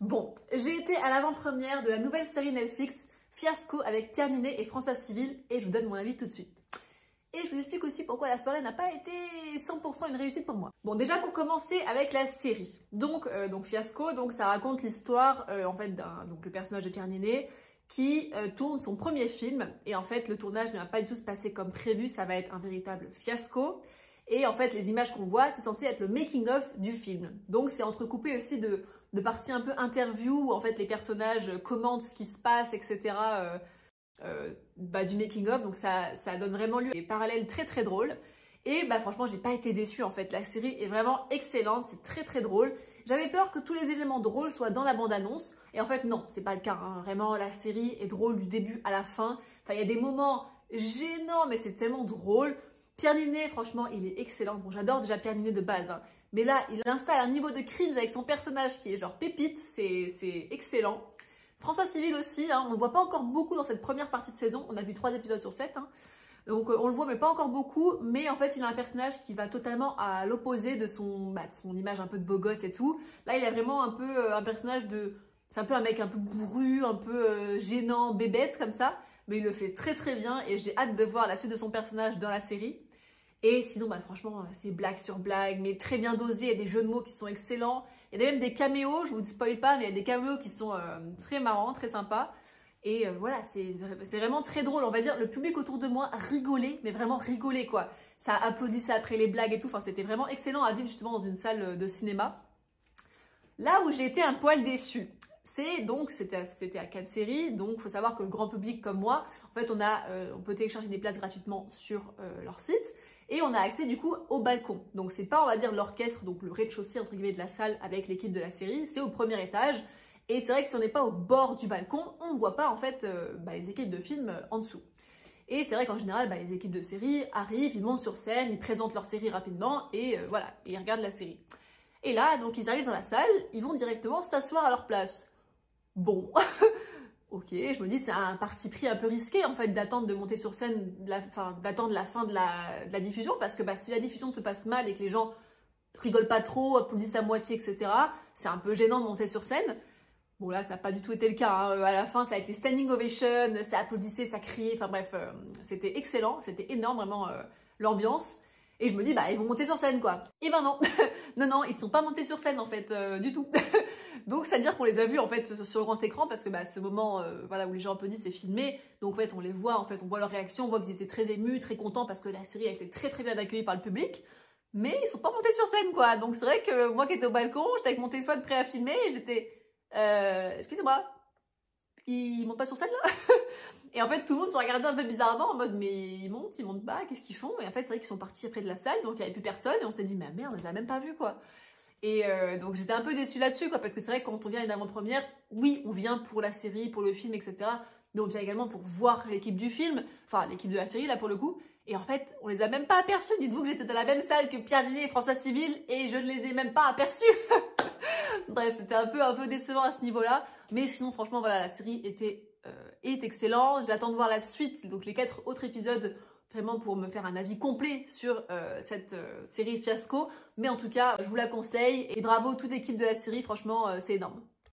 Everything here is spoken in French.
Bon, j'ai été à l'avant-première de la nouvelle série Netflix Fiasco avec Pierre Ninet et François Civil et je vous donne mon avis tout de suite. Et je vous explique aussi pourquoi la soirée n'a pas été 100% une réussite pour moi. Bon, déjà pour commencer avec la série. Donc Fiasco, ça raconte l'histoire en fait le personnage de Pierre Ninet qui tourne son premier film et en fait le tournage ne va pas du tout se passer comme prévu, ça va être un véritable fiasco. Et en fait les images qu'on voit, c'est censé être le making-of du film. Donc c'est entrecoupé aussi de parties un peu interview où en fait les personnages commentent ce qui se passe, etc. Du making-of, donc ça donne vraiment lieu à des parallèles très très drôles. Et franchement, j'ai pas été déçue en fait. La série est vraiment excellente, c'est très très drôle. J'avais peur que tous les éléments drôles soient dans la bande-annonce. Et en fait, non, c'est pas le cas. Hein. Vraiment, la série est drôle du début à la fin. Enfin, il y a des moments gênants, mais c'est tellement drôle. Pierre Ninet, franchement, il est excellent. Bon, j'adore déjà Pierre Ninet de base. Hein. Mais là, il installe un niveau de cringe avec son personnage qui est genre pépite. C'est excellent. François Civil aussi, hein, on ne le voit pas encore beaucoup dans cette première partie de saison. On a vu 3 épisodes sur 7. Hein. Donc on le voit mais pas encore beaucoup. Mais en fait il a un personnage qui va totalement à l'opposé de son image un peu de beau gosse et tout. Là il a vraiment un peu un personnage de... C'est un peu un mec un peu bourru, un peu gênant, bébête comme ça. Mais il le fait très très bien et j'ai hâte de voir la suite de son personnage dans la série. Et sinon, franchement, c'est blague sur blague, mais très bien dosé. Il y a des jeux de mots qui sont excellents. Il y a même des caméos, je vous spoil pas, mais il y a des caméos qui sont très marrants, très sympas. Et voilà, c'est vraiment très drôle. On va dire, le public autour de moi rigolait, mais vraiment rigolait, quoi. Ça applaudissait après les blagues et tout. Enfin, c'était vraiment excellent à vivre justement dans une salle de cinéma. Là où j'ai été un poil déçue, c'était à Cannes Série, donc il faut savoir que le grand public comme moi, en fait, on peut télécharger des places gratuitement sur leur site. Et on a accès du coup au balcon. Donc c'est pas, on va dire, l'orchestre, donc le rez-de-chaussée entre guillemets de la salle avec l'équipe de la série, c'est au premier étage. Et c'est vrai que si on n'est pas au bord du balcon, on ne voit pas en fait les équipes de film en dessous. Et c'est vrai qu'en général, les équipes de série arrivent, ils montent sur scène, ils présentent leur série rapidement et voilà, et ils regardent la série. Et là, donc ils arrivent dans la salle, ils vont directement s'asseoir à leur place. Bon... Ok, je me dis c'est un parti pris un peu risqué en fait d'attendre de monter sur scène, d'attendre la fin de la diffusion parce que si la diffusion se passe mal et que les gens rigolent pas trop, applaudissent à moitié, etc. C'est un peu gênant de monter sur scène. Bon là ça n'a pas du tout été le cas, hein. À la fin ça a été standing ovation, ça applaudissait, ça criait, enfin bref, c'était excellent, c'était énorme vraiment l'ambiance. Et je me dis ils vont monter sur scène quoi. Et non, non, ils sont pas montés sur scène en fait, du tout. Donc, c'est-à-dire qu'on les a vus en fait sur le grand écran parce que ce moment où les gens applaudissent, c'est filmé. Donc, en fait, on les voit, on voit leur réaction, on voit qu'ils étaient très émus, très contents parce que la série a été très très bien accueillie par le public. Mais ils sont pas montés sur scène, quoi. Donc, c'est vrai que moi qui étais au balcon, j'étais avec mon téléphone prêt à filmer et j'étais... excusez-moi, ils montent pas sur scène là? Et en fait, tout le monde se regardait un peu bizarrement en mode, mais ils montent pas, qu'est-ce qu'ils font? Et en fait, c'est vrai qu'ils sont partis après de la salle, donc il n'y avait plus personne et on s'est dit, mais merde, on les a même pas vus, quoi. Et donc j'étais un peu déçue là-dessus, quoi, parce que c'est vrai que quand on vient à une avant-première, oui, on vient pour la série, pour le film, etc. Mais on vient également pour voir l'équipe du film, enfin l'équipe de la série là pour le coup. Et en fait, on les a même pas aperçus. Dites-vous que j'étais dans la même salle que Pierre Ninet et François Civil et je ne les ai même pas aperçus. Bref, c'était un peu décevant à ce niveau-là. Mais sinon, franchement, voilà, la série est excellente. J'attends de voir la suite, donc les 4 autres épisodes, vraiment pour me faire un avis complet sur cette série Fiasco. Mais en tout cas, je vous la conseille et bravo toute l'équipe de la série, franchement, c'est énorme.